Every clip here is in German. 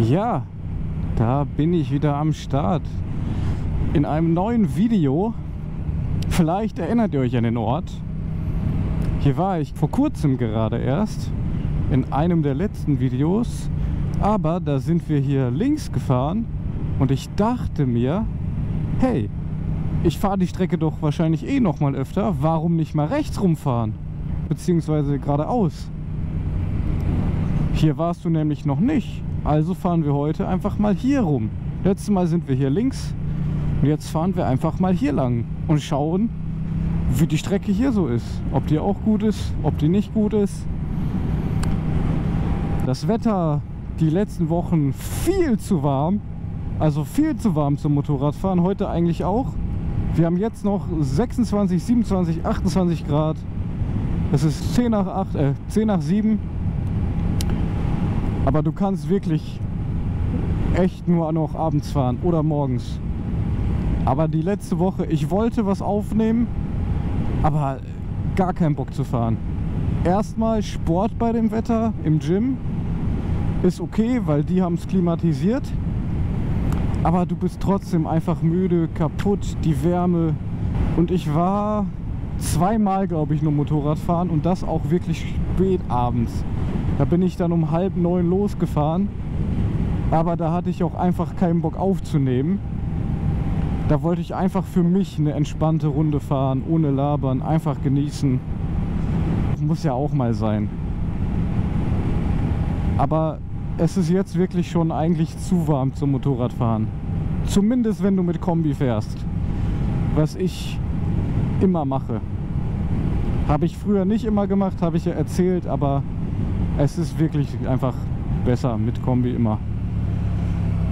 Ja, da bin ich wieder am Start. In einem neuen Video. Vielleicht erinnert ihr euch an den Ort. Hier war ich vor kurzem gerade erst. In einem der letzten Videos. Aber da sind wir hier links gefahren. Und ich dachte mir, hey, ich fahre die Strecke doch wahrscheinlich eh noch mal öfter. Warum nicht mal rechts rumfahren? Beziehungsweise geradeaus. Hier warst du nämlich noch nicht. Also fahren wir heute einfach mal hier rum. Letztes Mal sind wir hier links. Und jetzt fahren wir einfach mal hier lang. Und schauen, wie die Strecke hier so ist. Ob die auch gut ist, ob die nicht gut ist. Das Wetter die letzten Wochen viel zu warm. Also viel zu warm zum Motorradfahren. Heute eigentlich auch. Wir haben jetzt noch 26, 27, 28 Grad. Es ist 10 nach 7. Aber du kannst wirklich echt nur noch abends fahren oder morgens. Aber die letzte Woche, ich wollte was aufnehmen, aber gar keinen Bock zu fahren. Erstmal Sport bei dem Wetter im Gym. Ist okay, weil die haben es klimatisiert. Aber du bist trotzdem einfach müde, kaputt, die Wärme. Und ich war zweimal, glaube ich, nur Motorrad fahren und das auch wirklich spät abends. Da bin ich dann um 8:30 losgefahren. Aber da hatte ich auch einfach keinen Bock aufzunehmen. Da wollte ich einfach für mich eine entspannte Runde fahren, ohne labern, einfach genießen. Muss ja auch mal sein. Aber es ist jetzt wirklich schon eigentlich zu warm zum Motorradfahren. Zumindest wenn du mit Kombi fährst. Was ich immer mache. Habe ich früher nicht immer gemacht, habe ich ja erzählt, aber es ist wirklich einfach besser mit Kombi immer.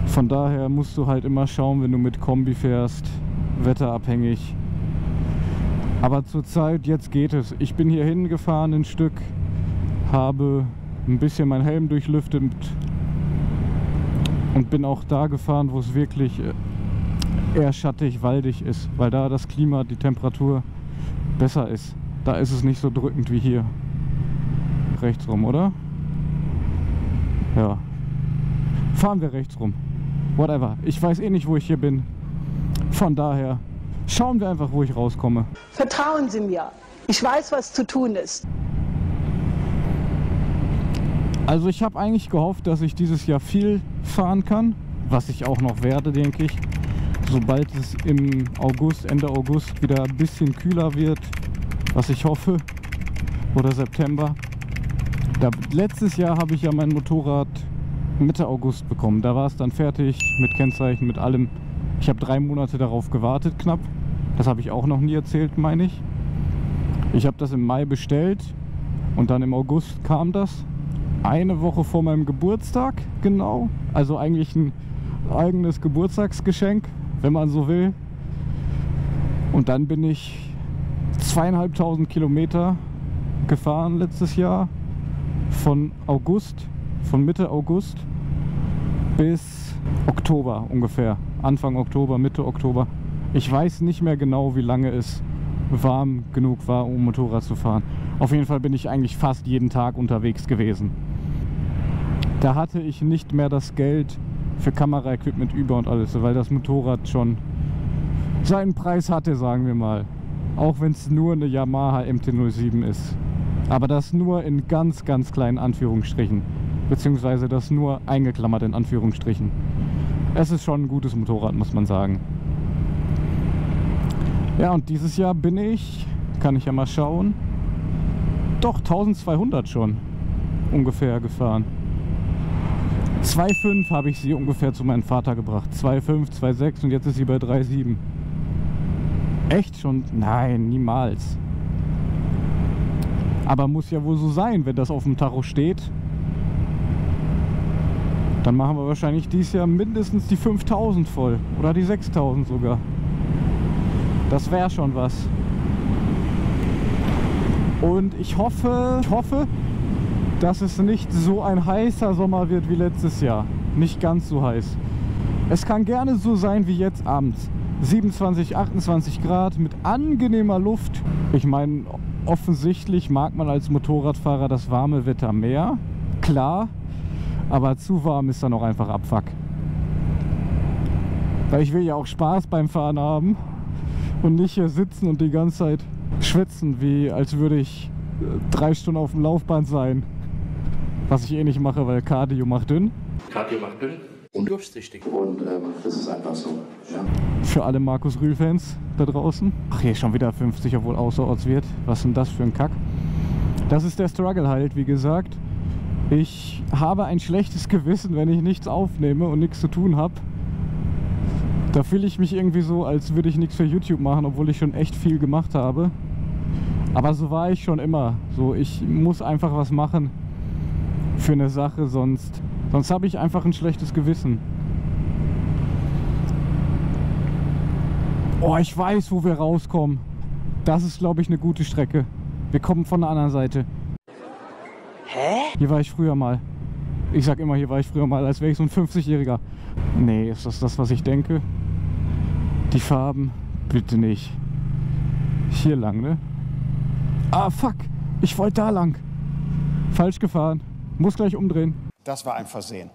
Von daher musst du halt immer schauen, wenn du mit Kombi fährst, wetterabhängig. Aber zurzeit, jetzt geht es. Ich bin hier hingefahren ein Stück, habe ein bisschen meinen Helm durchlüftet und bin auch da gefahren, wo es wirklich eher schattig, waldig ist, weil da das Klima, die Temperatur besser ist. Da ist es nicht so drückend wie hier. Rechts rum, oder? Ja. Fahren wir rechts rum. Whatever. Ich weiß eh nicht, wo ich hier bin. Von daher schauen wir einfach, wo ich rauskomme. Vertrauen Sie mir. Ich weiß, was zu tun ist. Also ich habe eigentlich gehofft, dass ich dieses Jahr viel fahren kann. Was ich auch noch werde, denke ich. Sobald es im August, Ende August wieder ein bisschen kühler wird. Was ich hoffe. Oder September. Letztes Jahr habe ich ja mein Motorrad Mitte August bekommen. Da war es dann fertig mit Kennzeichen, mit allem. Ich habe 3 Monate darauf gewartet, knapp. Das habe ich auch noch nie erzählt, meine ich. Ich habe das im Mai bestellt und dann im August kam das. Eine Woche vor meinem Geburtstag, genau. Also eigentlich ein eigenes Geburtstagsgeschenk, wenn man so will. Und dann bin ich 2.500 Kilometer gefahren letztes Jahr. Von Mitte August bis Oktober ungefähr. Anfang Oktober, Mitte Oktober. Ich weiß nicht mehr genau, wie lange es warm genug war, um Motorrad zu fahren. Auf jeden Fall bin ich eigentlich fast jeden Tag unterwegs gewesen. Da hatte ich nicht mehr das Geld für Kameraequipment über und alles, weil das Motorrad schon seinen Preis hatte, sagen wir mal. Auch wenn es nur eine Yamaha MT-07 ist. Aber das nur in ganz, ganz kleinen Anführungsstrichen. Beziehungsweise das nur eingeklammert in Anführungsstrichen. Es ist schon ein gutes Motorrad, muss man sagen. Ja, und dieses Jahr bin ich, kann ich ja mal schauen, doch 1200 schon ungefähr gefahren. 2,5 habe ich sie ungefähr zu meinem Vater gebracht. 2,5, 2,6 und jetzt ist sie bei 3,7. Echt schon? Nein, niemals. Aber muss ja wohl so sein, wenn das auf dem Tacho steht. Dann machen wir wahrscheinlich dieses Jahr mindestens die 5000 voll. Oder die 6000 sogar. Das wäre schon was. Und ich hoffe, dass es nicht so ein heißer Sommer wird wie letztes Jahr. Nicht ganz so heiß. Es kann gerne so sein wie jetzt abends. 27, 28 Grad mit angenehmer Luft. Ich meine, offensichtlich mag man als Motorradfahrer das warme Wetter mehr. Klar. Aber zu warm ist dann auch einfach Abfuck. Weil ich will ja auch Spaß beim Fahren haben und nicht hier sitzen und die ganze Zeit schwitzen, wie als würde ich 3 Stunden auf dem Laufband sein. Was ich eh nicht mache, weil Cardio macht dünn. Cardio macht dünn und durchsichtig. Und das ist einfach so. Ja. Für alle Markus Rühl-Fans da draußen. Ach, hier schon wieder 50, obwohl außerorts wird. Was ist denn das für ein Kack? Das ist der Struggle halt, wie gesagt. Ich habe ein schlechtes Gewissen, wenn ich nichts aufnehme und nichts zu tun habe. Da fühle ich mich irgendwie so, als würde ich nichts für YouTube machen, obwohl ich schon echt viel gemacht habe. Aber so war ich schon immer. So, ich muss einfach was machen für eine Sache, sonst habe ich einfach ein schlechtes Gewissen. Oh, ich weiß, wo wir rauskommen. Das ist, glaube ich, eine gute Strecke. Wir kommen von der anderen Seite. Hä? Hier war ich früher mal. Ich sag immer, hier war ich früher mal, als wäre ich so ein 50-Jähriger. Nee, ist das, was ich denke? Die Farben, bitte nicht. Hier lang, ne? Ah, fuck! Ich wollte da lang. Falsch gefahren. Muss gleich umdrehen. Das war ein Versehen.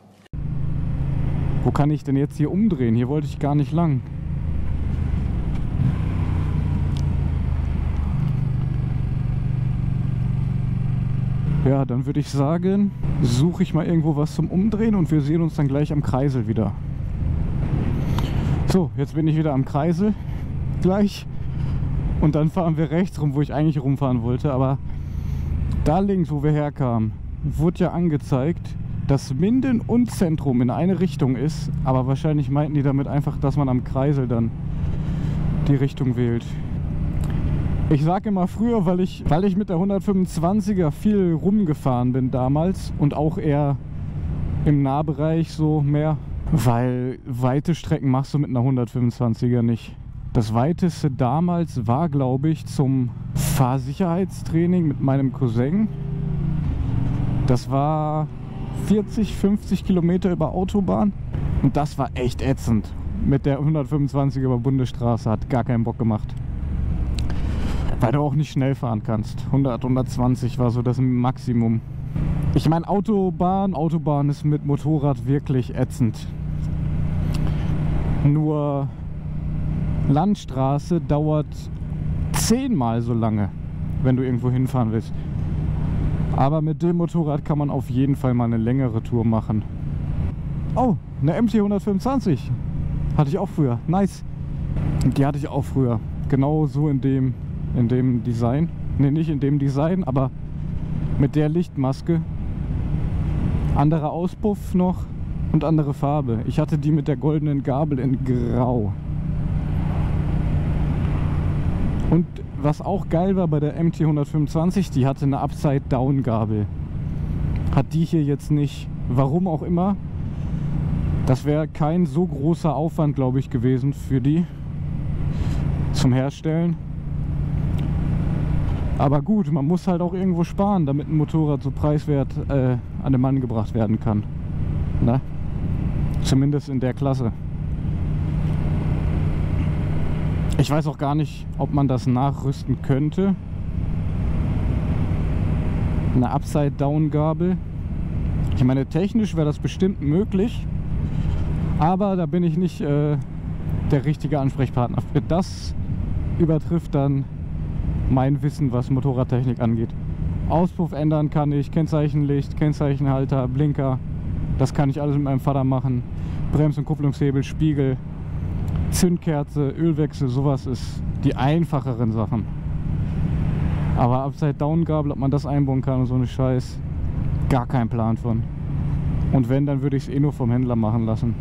Wo kann ich denn jetzt hier umdrehen? Hier wollte ich gar nicht lang. Ja, dann würde ich sagen, suche ich mal irgendwo was zum Umdrehen und wir sehen uns dann gleich am Kreisel wieder. So, jetzt bin ich wieder am Kreisel. Gleich. Und dann fahren wir rechts rum, wo ich eigentlich rumfahren wollte. Aber da links, wo wir herkamen, wurde ja angezeigt, dass Minden und Zentrum in eine Richtung ist. Aber wahrscheinlich meinten die damit einfach, dass man am Kreisel dann die Richtung wählt. Ich sage immer früher, weil ich mit der 125er viel rumgefahren bin damals und auch eher im Nahbereich so mehr, weil weite Strecken machst du mit einer 125er nicht. Das weiteste damals war, glaube ich, zum Fahrsicherheitstraining mit meinem Cousin. Das war 40, 50 Kilometer über Autobahn und das war echt ätzend. Mit der 125er über Bundesstraße hat gar keinen Bock gemacht. Weil du auch nicht schnell fahren kannst. 100, 120 war so das Maximum. Ich meine, Autobahn ist mit Motorrad wirklich ätzend. Nur Landstraße dauert 10-mal so lange, wenn du irgendwo hinfahren willst. Aber mit dem Motorrad kann man auf jeden Fall mal eine längere Tour machen. Oh, eine MT 125. Hatte ich auch früher. Nice. Die hatte ich auch früher. Genau so in dem Design. Ne, nicht in dem Design, aber mit der Lichtmaske. Anderer Auspuff noch und andere Farbe. Ich hatte die mit der goldenen Gabel in Grau. Und was auch geil war bei der MT 125, die hatte eine Upside-Down-Gabel. Hat die hier jetzt nicht. Warum auch immer. Das wäre kein so großer Aufwand, glaube ich, gewesen für die zum Herstellen. Aber gut, man muss halt auch irgendwo sparen, damit ein Motorrad so preiswert an den Mann gebracht werden kann. Na? Zumindest in der Klasse. Ich weiß auch gar nicht, ob man das nachrüsten könnte. Eine Upside-Down-Gabel. Ich meine, technisch wäre das bestimmt möglich. Aber da bin ich nicht der richtige Ansprechpartner für. Das übertrifft dann mein Wissen, was Motorradtechnik angeht. Auspuff ändern kann ich, Kennzeichenlicht, Kennzeichenhalter, Blinker. Das kann ich alles mit meinem Vater machen. Brems- und Kupplungshebel, Spiegel, Zündkerze, Ölwechsel, sowas ist die einfacheren Sachen. Aber Upside-Down-Gabel, ob man das einbauen kann und so eine Scheiß, gar kein Plan von. Und wenn, dann würde ich es eh nur vom Händler machen lassen.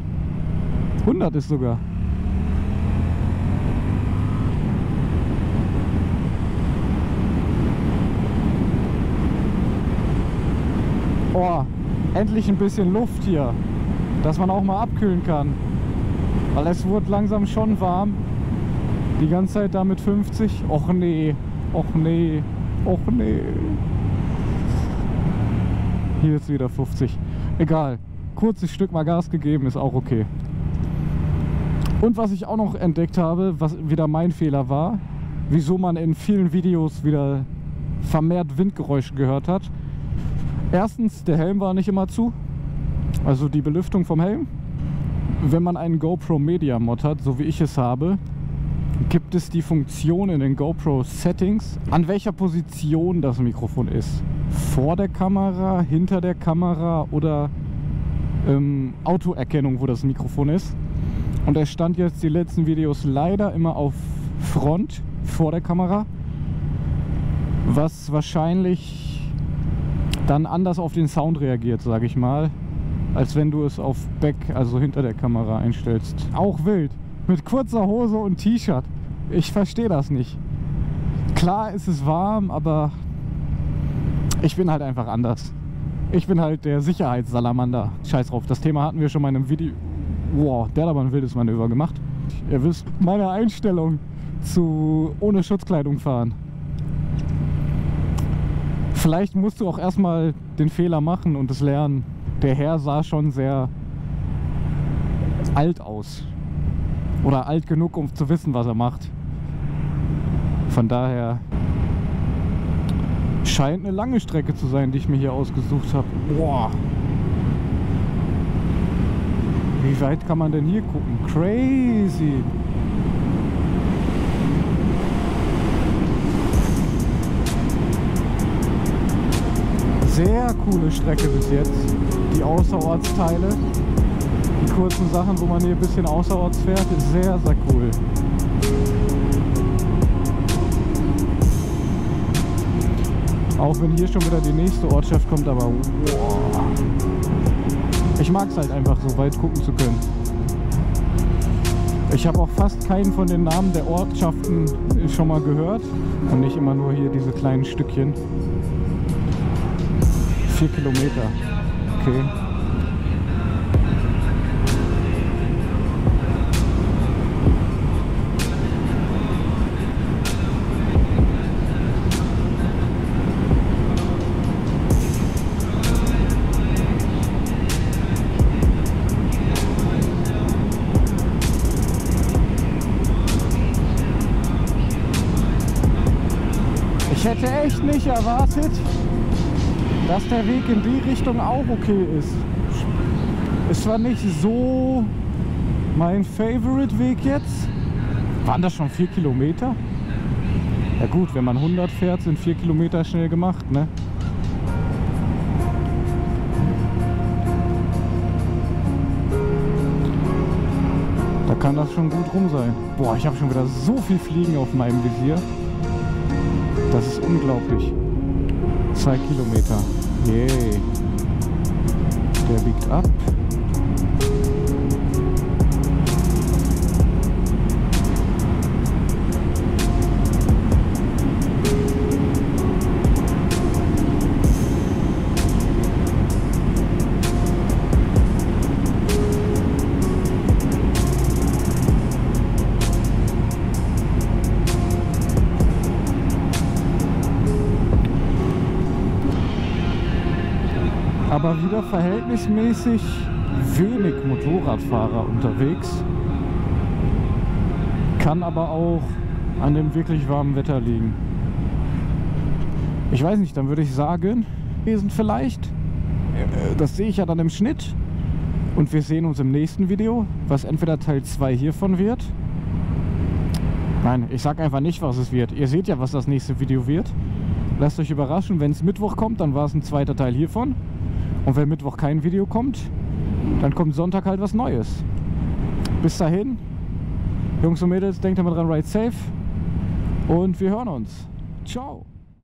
100 ist sogar. Oh, endlich ein bisschen Luft hier, dass man auch mal abkühlen kann. Weil es wurde langsam schon warm. Die ganze Zeit da mit 50. Och nee, och nee, och nee. Hier ist wieder 50. Egal, kurzes Stück mal Gas gegeben, ist auch okay. Und was ich auch noch entdeckt habe, was wieder mein Fehler war, wieso man in vielen Videos wieder vermehrt Windgeräusche gehört hat. Erstens, der Helm war nicht immer zu. Also die Belüftung vom Helm. Wenn man einen GoPro Media Mod hat, so wie ich es habe, gibt es die Funktion in den GoPro Settings, an welcher Position das Mikrofon ist. Vor der Kamera, hinter der Kamera oder Autoerkennung, wo das Mikrofon ist. Und er stand jetzt die letzten Videos leider immer auf Front, vor der Kamera, was wahrscheinlich dann anders auf den Sound reagiert, sage ich mal, als wenn du es auf Back, also hinter der Kamera einstellst. Auch wild, mit kurzer Hose und T-Shirt. Ich verstehe das nicht. Klar ist es warm, aber ich bin halt einfach anders. Ich bin halt der Sicherheitssalamander. Scheiß drauf, das Thema hatten wir schon mal in einem Video. Wow, der hat aber ein wildes Manöver gemacht. Ihr wisst meine Einstellung zu ohne Schutzkleidung fahren. Vielleicht musst du auch erstmal den Fehler machen und es lernen. Der Herr sah schon sehr alt aus. Oder alt genug, um zu wissen, was er macht. Von daher scheint eine lange Strecke zu sein, die ich mir hier ausgesucht habe. Boah. Wie weit kann man denn hier gucken? Crazy. Sehr coole Strecke bis jetzt. Die Außerortsteile. Die kurzen Sachen, wo man hier ein bisschen außerorts fährt, ist sehr, sehr cool. Auch wenn hier schon wieder die nächste Ortschaft kommt, aber wow. Ich mag es halt einfach, so weit gucken zu können. Ich habe auch fast keinen von den Namen der Ortschaften schon mal gehört und nicht immer nur hier diese kleinen Stückchen. 4 Kilometer. Okay. Ich hätte echt nicht erwartet, dass der Weg in die Richtung auch okay ist. Ist zwar nicht so mein Favorite-Weg jetzt. Waren das schon 4 Kilometer? Ja gut, wenn man 100 fährt, sind 4 Kilometer schnell gemacht, ne? Da kann das schon gut rum sein. Boah, ich habe schon wieder so viel Fliegen auf meinem Visier. Das ist unglaublich. 2 Kilometer. Yay. Der biegt ab. Aber wieder verhältnismäßig wenig Motorradfahrer unterwegs. Kann aber auch an dem wirklich warmen Wetter liegen. Ich weiß nicht, dann würde ich sagen, wir sind vielleicht, das sehe ich ja dann im Schnitt. Und wir sehen uns im nächsten Video, was entweder Teil 2 hiervon wird. Nein, ich sage einfach nicht, was es wird. Ihr seht ja, was das nächste Video wird. Lasst euch überraschen, wenn es Mittwoch kommt, dann war es ein zweiter Teil hiervon. Und wenn Mittwoch kein Video kommt, dann kommt Sonntag halt was Neues. Bis dahin, Jungs und Mädels, denkt immer dran, ride safe. Und wir hören uns. Ciao.